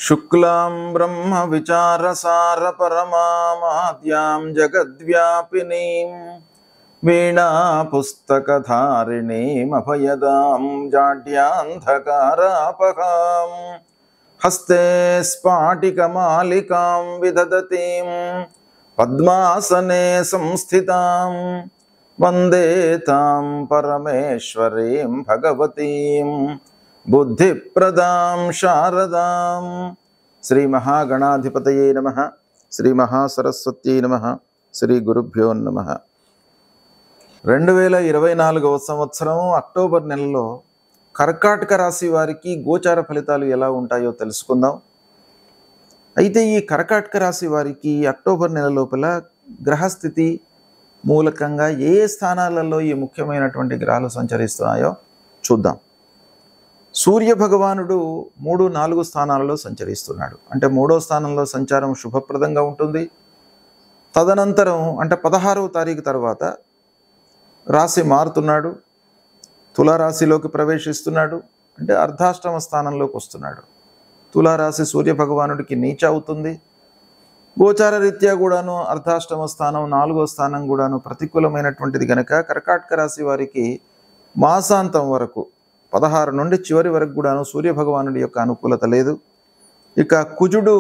शुक्लां ब्रह्म विचारसार परमाद्यां जगद्व्यापिनीं वीणा पुस्तकधारिणीं अभयदां जाड्यान्धकारापहां हस्ते स्फाटिकमालिकां विदधतीं पद्मासने संस्थितां वन्दे तां परमेश्वरीं भगवतीं बुद्धिप्रदां शारदां। श्री महागणाधिपतये नमः। श्री महासरस्वत्यै नमः। श्री गुरुभ्यो नमः। 2024వ సంవత్సరం అక్టోబర్ నెలలో కర్కాటక రాశి వారికి గోచార ఫలితాలు ఎలా ఉంటాయో తెలుసుకుందాం. అయితే ఈ కర్కాటక రాశి వారికి అక్టోబర్ నెల లోపల గ్రహస్థితి మూలకంగా ఏ స్థానాలలో ఈ ముఖ్యమైనటువంటి గ్రహాలు సంచరిస్తున్నాయో చూద్దాం. సూర్య భగవానుడు 3-4 స్థానాలలో సంచరిస్తున్నాడు. అంటే 3వ స్థానంలో సంచారం శుభప్రదంగా ఉంటుంది. తదనంతరం అంటే 16వ తారీఖు తర్వాత రాశి మారుతున్నాడు, తులారాశిలోకి ప్రవేశిస్తున్నాడు. అంటే అర్ధాష్టమ స్థానంలోకి వస్తున్నాడు. తులారాశి సూర్య భగవానుడికి నీచ అవుతుంది. గోచార రీత్యా కూడాను అర్ధాష్టమ స్థానం 4వ స్థానం కూడాను ప్రతికూలమైనటువంటిది కనుక కర్కాటక రాశి వారికి మాసాంతం వరకు 16 నుండి చివరి వరకు కూడాను సూర్య భగవానుడి యొక్క అనుకూలత లేదు. ఇక కుజుడు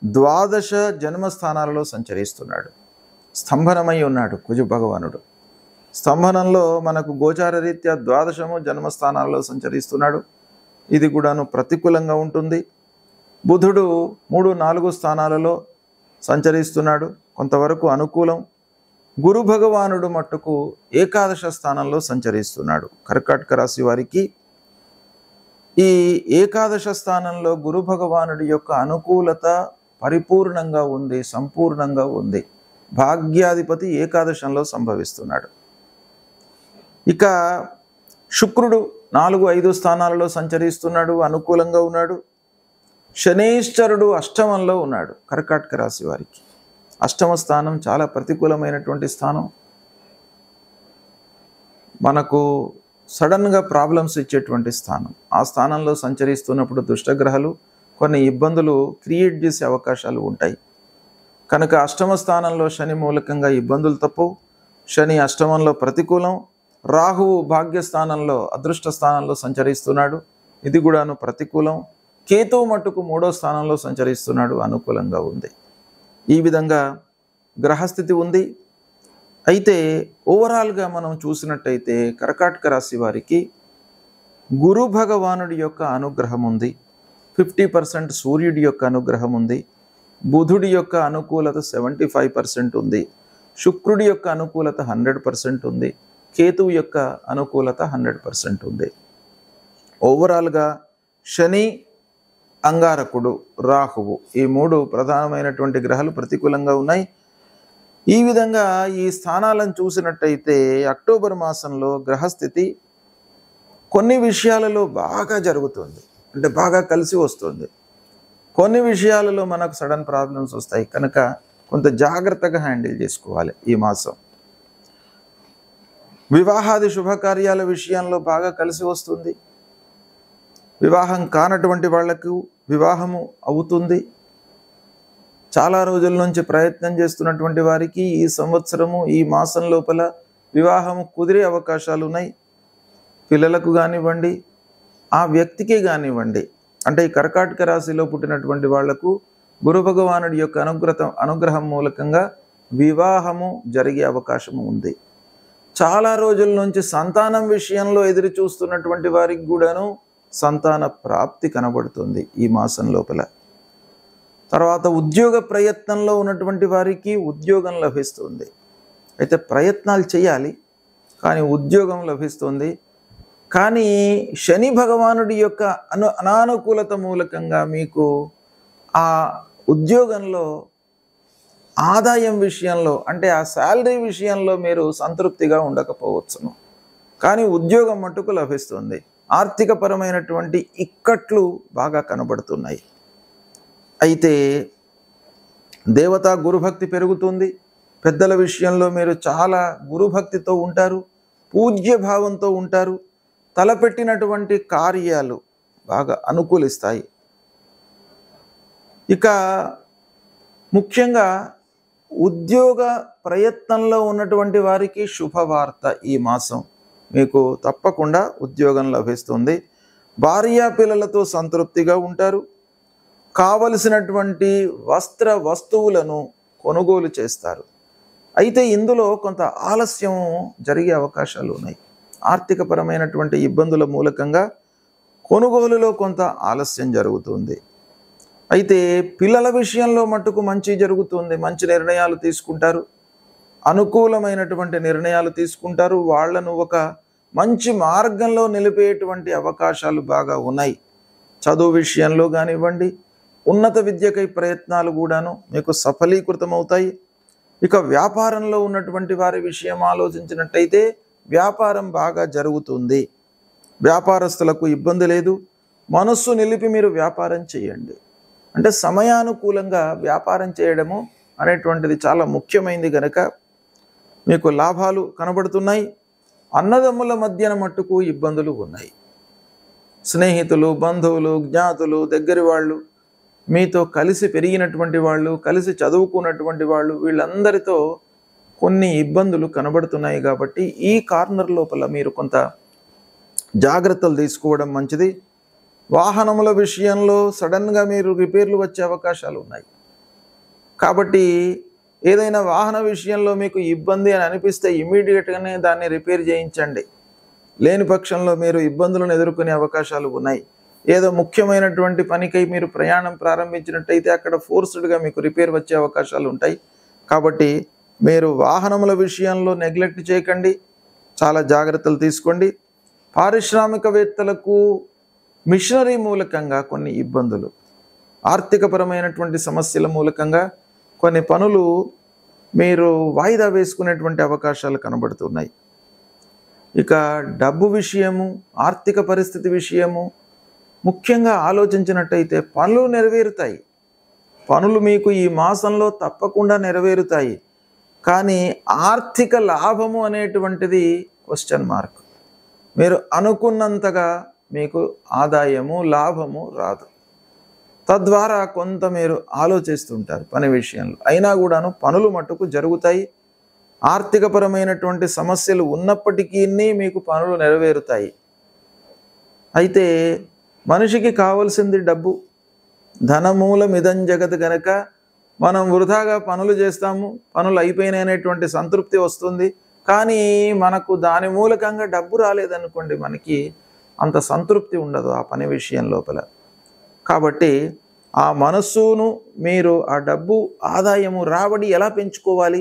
ద్వాదశ జన్మస్థానాలలో సంచరిస్తున్నాడు. స్తంభనమై ఉన్నాడు కుజు భగవానుడు. స్తంభనంలో మనకు గోచార రీత్యా ద్వాదశము జన్మస్థానాలలో సంచరిస్తున్నాడు. ఇది కూడాను ప్రతికూలంగా ఉంటుంది. బుధుడు 3-4 స్థానాలలో సంచరిస్తున్నాడు, కొంతవరకు అనుకూలం. గురు భగవానుడు మట్టుకు ఏకాదశ స్థానంలో సంచరిస్తున్నాడు. కర్కాటక రాశి వారికి ఈ ఏకాదశ స్థానంలో గురు భగవానుడి యొక్క అనుకూలత పరిపూర్ణంగా ఉంది, సంపూర్ణంగా ఉంది. భాగ్యాధిపతి ఏకాదశంలో సంభవిస్తున్నాడు. ఇక శుక్రుడు 4-5 స్థానాలలో సంచరిస్తున్నాడు, అనుకూలంగా ఉన్నాడు. శనీశ్వరుడు అష్టమంలో ఉన్నాడు. కర్కాటక రాశి వారికి అష్టమ స్థానం చాలా ప్రతికూలమైనటువంటి స్థానం. మనకు సడన్గా ప్రాబ్లమ్స్ ఇచ్చేటువంటి స్థానం. ఆ స్థానంలో సంచరిస్తున్నప్పుడు దుష్టగ్రహాలు కొన్ని ఇబ్బందులు క్రియేట్ చేసే అవకాశాలు ఉంటాయి. కనుక అష్టమ స్థానంలో శని మూలకంగా ఇబ్బందులు తప్పవు. శని అష్టమంలో ప్రతికూలం. రాహువు భాగ్యస్థానంలో అదృష్ట స్థానంలో సంచరిస్తున్నాడు, ఇది కూడాను ప్రతికూలం. కేతువు మట్టుకు 3వ స్థానంలో సంచరిస్తున్నాడు, అనుకూలంగా ఉంది. ఈ విధంగా గ్రహస్థితి ఉంది. అయితే ఓవరాల్గా మనం చూసినట్టయితే కర్కాటక రాశి వారికి గురు భగవానుడి యొక్క అనుగ్రహం ఉంది, 50% సూర్యుడి యొక్క అనుగ్రహం ఉంది, బుధుడి యొక్క అనుకూలత 75% ఉంది, శుక్రుడి యొక్క అనుకూలత 100% ఉంది, కేతువు యొక్క అనుకూలత 100% ఉంది. ఓవరాల్గా శని, అంగారకుడు, రాహువు ఈ 3 ప్రధానమైనటువంటి గ్రహాలు ప్రతికూలంగా ఉన్నాయి. ఈ విధంగా ఈ స్థానాలను చూసినట్టయితే అక్టోబర్ మాసంలో గ్రహస్థితి కొన్ని విషయాలలో బాగా జరుగుతుంది, అంటే బాగా కలిసి వస్తుంది. కొన్ని విషయాలలో మనకు సడన్ ప్రాబ్లమ్స్ వస్తాయి కనుక కొంత జాగ్రత్తగా హ్యాండిల్ చేసుకోవాలి ఈ మాసం. వివాహాది శుభకార్యాల విషయంలో బాగా కలిసి వస్తుంది. వివాహం కానటువంటి వాళ్లకు వివాహము అవుతుంది. చాలా రోజుల నుంచి ప్రయత్నం చేస్తున్నటువంటి వారికి ఈ సంవత్సరము ఈ మాసం లోపల వివాహము కుదిరే అవకాశాలు ఉన్నాయి. పిల్లలకు కానివ్వండి, ఆ వ్యక్తికి కానివ్వండి. అంటే ఈ కర్కాటక రాశిలో పుట్టినటువంటి వాళ్లకు గురు భగవానుడి యొక్క అనుగ్రహం మూలకంగా వివాహము జరిగే అవకాశము ఉంది. చాలా రోజుల నుంచి సంతానం విషయంలో ఎదురు చూస్తున్నటువంటి వారికి కూడాను సంతాన ప్రాప్తి కనబడుతుంది ఈ మాసం లోపల. తర్వాత ఉద్యోగ ప్రయత్నంలో ఉన్నటువంటి వారికి ఉద్యోగం లభిస్తుంది. అయితే ప్రయత్నాలు చేయాలి కానీ ఉద్యోగం లభిస్తుంది. కానీ శని భగవానుడి యొక్క అనానుకూలత మూలకంగా మీకు ఆ ఉద్యోగంలో ఆదాయం విషయంలో అంటే ఆ శాలరీ విషయంలో మీరు సంతృప్తిగా ఉండకపోవచ్చును, కానీ ఉద్యోగం మట్టుకు లభిస్తుంది. ఆర్థికపరమైనటువంటి ఇక్కట్లు బాగా కనబడుతున్నాయి. అయితే దేవతా గురుభక్తి పెరుగుతుంది. పెద్దల విషయంలో మీరు చాలా గురుభక్తితో ఉంటారు, పూజ్య భావంతో ఉంటారు. తలపెట్టినటువంటి కార్యాలు బాగా అనుకూలిస్తాయి. ఇక ముఖ్యంగా ఉద్యోగ ప్రయత్నంలో ఉన్నటువంటి వారికి శుభవార్త. ఈ మాసం మీకు తప్పకుండా ఉద్యోగం లభిస్తుంది. భార్యా పిల్లలతో సంతృప్తిగా ఉంటారు. కావలసినటువంటి వస్తువులను కొనుగోలు చేస్తారు. అయితే ఇందులో కొంత ఆలస్యం జరిగే అవకాశాలు ఉన్నాయి. ఆర్థికపరమైనటువంటి ఇబ్బందుల మూలకంగా కొనుగోలులో కొంత ఆలస్యం జరుగుతుంది. అయితే పిల్లల విషయంలో మట్టుకు మంచి జరుగుతుంది. మంచి నిర్ణయాలు తీసుకుంటారు, అనుకూలమైనటువంటి నిర్ణయాలు తీసుకుంటారు. వాళ్లను ఒక మంచి మార్గంలో నిలిపేటువంటి అవకాశాలు బాగా ఉన్నాయి. చదువు విషయంలో కానివ్వండి, ఉన్నత విద్యకై ప్రయత్నాలు కూడాను మీకు సఫలీకృతమవుతాయి. ఇక వ్యాపారంలో ఉన్నటువంటి వారి విషయం ఆలోచించినట్టయితే వ్యాపారం బాగా జరుగుతుంది. వ్యాపారస్తులకు ఇబ్బంది లేదు. మనస్సు నిలిపి మీరు వ్యాపారం చేయండి. అంటే సమయానుకూలంగా వ్యాపారం చేయడము అనేటువంటిది చాలా ముఖ్యమైనది కనుక మీకు లాభాలు కనబడుతున్నాయి. అన్నదమ్ముల మధ్యన మట్టుకు ఇబ్బందులు ఉన్నాయి. స్నేహితులు, బంధువులు, జ్ఞాతులు, దగ్గరి వాళ్ళు, మీతో కలిసి పెరిగినటువంటి వాళ్ళు, కలిసి చదువుకున్నటువంటి వాళ్ళు, వీళ్ళందరితో కొన్ని ఇబ్బందులు కనబడుతున్నాయి. కాబట్టి ఈ కార్నర్ లోపల మీరు కొంత జాగ్రత్తలు తీసుకోవడం మంచిది. వాహనముల విషయంలో సడన్గా మీరు రిపేర్లు వచ్చే అవకాశాలు ఉన్నాయి. కాబట్టి ఏదైనా వాహన విషయంలో మీకు ఇబ్బంది అని అనిపిస్తే ఇమీడియట్గానే దాన్ని రిపేర్ చేయించండి. లేని పక్షంలో మీరు ఇబ్బందులను ఎదుర్కొనే అవకాశాలు ఉన్నాయి. ఏదో ముఖ్యమైనటువంటి పనికై మీరు ప్రయాణం ప్రారంభించినట్టయితే అక్కడ ఫోర్స్డ్గా మీకు రిపేర్ వచ్చే అవకాశాలు ఉంటాయి. కాబట్టి మీరు వాహనముల విషయంలో నెగ్లెక్ట్ చేయకండి, చాలా జాగ్రత్తలు తీసుకోండి. పారిశ్రామికవేత్తలకు మిషనరీ మూలకంగా కొన్ని ఇబ్బందులు, ఆర్థికపరమైనటువంటి సమస్యల మూలకంగా కొన్ని పనులు మీరు వాయిదా వేసుకునేటువంటి అవకాశాలు కనబడుతున్నాయి. ఇక డబ్బు విషయము, ఆర్థిక పరిస్థితి విషయము ముఖ్యంగా ఆలోచించినట్టయితే పనులు నెరవేరుతాయి. పనులు మీకు ఈ మాసంలో తప్పకుండా నెరవేరుతాయి. కానీ ఆర్థిక లాభము అనేటువంటిది క్వశ్చన్ మార్క్. మీరు అనుకున్నంతగా మీకు ఆదాయము, లాభము రాదు. తద్వారా కొంత మీరు ఆలోచిస్తుంటారు పని విషయంలో. అయినా కూడాను పనులు మట్టుకు జరుగుతాయి. ఆర్థికపరమైనటువంటి సమస్యలు ఉన్నప్పటికీ మీకు పనులు నెరవేరుతాయి. అయితే మనిషికి కావాల్సింది డబ్బు. ధనమూలమిదం జగత్ గనక మనం వృధాగా పనులు చేస్తాము, పనులు అయిపోయినటువంటి సంతృప్తి వస్తుంది. కానీ మనకు దాని మూలకంగా డబ్బు రాలేదనుకోండి, మనకి అంత సంతృప్తి ఉండదు ఆ పని విషయం లోపల. కాబట్టి ఆ మనస్సును మీరు ఆ డబ్బు, ఆదాయము, రాబడి ఎలా పెంచుకోవాలి,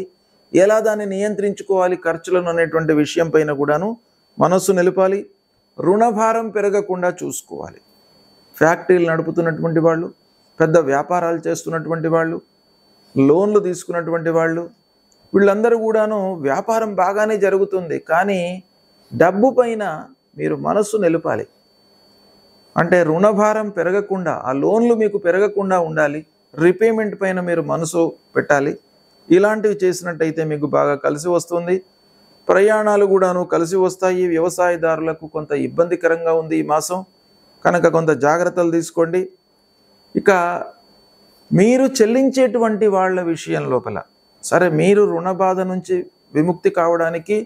ఎలా దాన్ని నియంత్రించుకోవాలి, ఖర్చులను అనేటువంటి విషయం పైన కూడాను మనస్సు నిలపాలి. రుణభారం పెరగకుండా చూసుకోవాలి. ఫ్యాక్టరీలు నడుపుతున్నటువంటి వాళ్ళు, పెద్ద వ్యాపారాలు చేస్తున్నటువంటి వాళ్ళు, లోన్లు తీసుకున్నటువంటి వాళ్ళు, వీళ్ళందరూ కూడాను వ్యాపారం బాగానే జరుగుతుంది. కానీ డబ్బు పైన మీరు మనస్సు నిలపాలి. అంటే రుణభారం పెరగకుండా, ఆ లోన్లు మీకు పెరగకుండా ఉండాలి. రీపేమెంట్ పైన మీరు మనసు పెట్టాలి. ఇలాంటివి చేసినట్టయితే మీకు బాగా కలిసి వస్తుంది. ప్రయాణాలు కూడాను కలిసి వస్తాయి. వ్యవసాయదారులకు కొంత ఇబ్బందికరంగా ఉంది ఈ మాసం కనుక కొంత జాగ్రత్తలు తీసుకోండి. ఇక మీరు చెల్లించేటువంటి వాళ్ళ విషయం లోపల సరే, మీరు రుణ బాధ నుంచి విముక్తి కావడానికి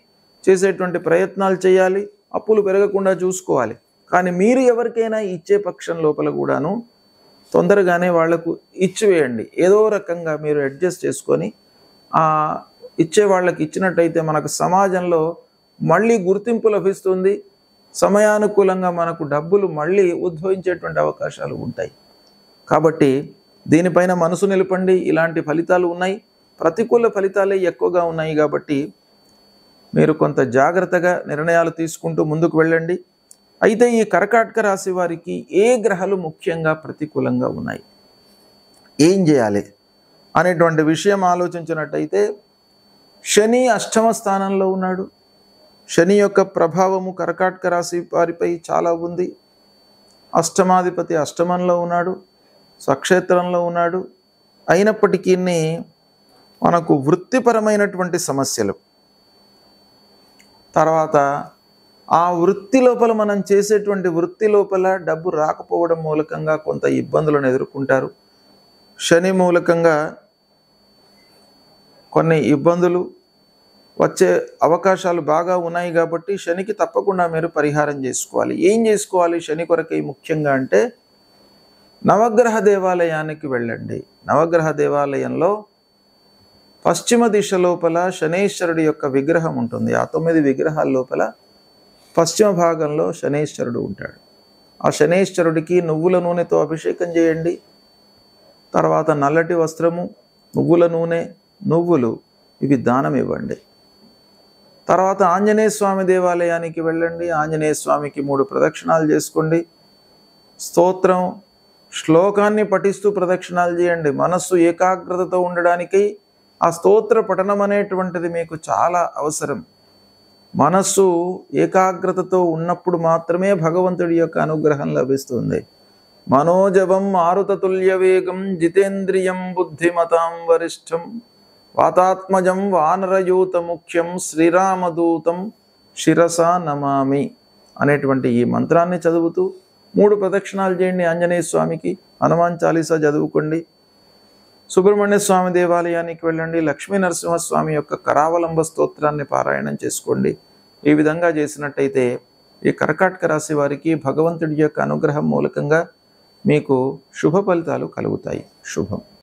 చేసేటువంటి ప్రయత్నాలు చేయాలి. అప్పులు పెరగకుండా చూసుకోవాలి. కానీ మీరు ఎవరికైనా ఇచ్చే పక్షం లోపల కూడాను తొందరగానే వాళ్లకు ఇచ్చివేయండి. ఏదో రకంగా మీరు అడ్జస్ట్ చేసుకొని ఇచ్చే వాళ్ళకి ఇచ్చినట్టయితే మనకు సమాజంలో మళ్ళీ గుర్తింపు లభిస్తుంది. సమయానుకూలంగా మనకు డబ్బులు మళ్ళీ ఉద్భవించేటువంటి అవకాశాలు ఉంటాయి. కాబట్టి దీనిపైన మనసు నిలపండి. ఇలాంటి ఫలితాలు ఉన్నాయి. ప్రతికూల ఫలితాలే ఎక్కువగా ఉన్నాయి. కాబట్టి మీరు కొంత జాగ్రత్తగా నిర్ణయాలు తీసుకుంటూ ముందుకు వెళ్ళండి. అయితే ఈ కర్కాటక రాశి వారికి ఏ గ్రహాలు ముఖ్యంగా ప్రతికూలంగా ఉన్నాయి, ఏం చేయాలి అనేటువంటి విషయం ఆలోచించినట్టయితే శని అష్టమ స్థానంలో ఉన్నాడు. శని యొక్క ప్రభావము కర్కాటక రాశి వారిపై చాలా ఉంది. అష్టమాధిపతి అష్టమంలో ఉన్నాడు, స్వక్షేత్రంలో ఉన్నాడు. అయినప్పటికీ మనకు వృత్తిపరమైనటువంటి సమస్యలు, తర్వాత ఆ వృత్తి లోపల మనం చేసేటువంటి వృత్తి లోపల డబ్బు రాకపోవడం మూలకంగా కొంత ఇబ్బందులను ఎదుర్కొంటారు. శని మూలకంగా కొన్ని ఇబ్బందులు వచ్చే అవకాశాలు బాగా ఉన్నాయి కాబట్టి శనికి తప్పకుండా మీరు పరిహారం చేసుకోవాలి. ఏం చేసుకోవాలి శని కొరకై ముఖ్యంగా అంటే నవగ్రహ దేవాలయానికి వెళ్ళండి. నవగ్రహ దేవాలయంలో పశ్చిమ దిశ లోపల శనేశ్వరుడి యొక్క విగ్రహం ఉంటుంది. ఆ 9 విగ్రహాల లోపల పశ్చిమ భాగంలో శనేశ్వరుడు ఉంటాడు. ఆ శనేశ్వరుడికి నువ్వుల నూనెతో అభిషేకం చేయండి. తర్వాత నల్లటి వస్త్రము, నువ్వుల నూనె, నువ్వులు ఇవి దానం ఇవ్వండి. తర్వాత ఆంజనేయ స్వామి దేవాలయానికి వెళ్ళండి. ఆంజనేయ స్వామికి 3 ప్రదక్షిణాలు చేసుకోండి. స్తోత్రం శ్లోకాన్ని పఠిస్తూ ప్రదక్షిణాలు చేయండి. మనస్సు ఏకాగ్రతతో ఉండడానికి ఆ స్తోత్ర పఠనం అనేటువంటిది మీకు చాలా అవసరం. మనస్సు ఏకాగ్రతతో ఉన్నప్పుడు మాత్రమే భగవంతుడి యొక్క అనుగ్రహం లభిస్తుంది. మనోజవం మారుతతుల్య వేగం జితేంద్రియం బుద్ధిమతాం వరిష్టం వాతాత్మజం వానరయూత ముఖ్యం శ్రీరామదూతం శిరసా నమామి అనేటువంటి ఈ మంత్రాన్ని చదువుతూ 3 ప్రదక్షిణాలు చేయండి. ఆంజనేయ స్వామికి హనుమాన్ చాలీసా చదువుకోండి. సుబ్రహ్మణ్య స్వామి దేవాలయానికి వెళ్ళండి. లక్ష్మీ నరసింహస్వామి యొక్క కరావలంబ స్తోత్రాన్ని పారాయణం చేసుకోండి. ఈ విధంగా చేసినట్టయితే ఈ కర్కాటక రాశి వారికి భగవంతుడి యొక్క అనుగ్రహం మూలకంగా మీకు శుభ ఫలితాలు కలుగుతాయి. శుభం.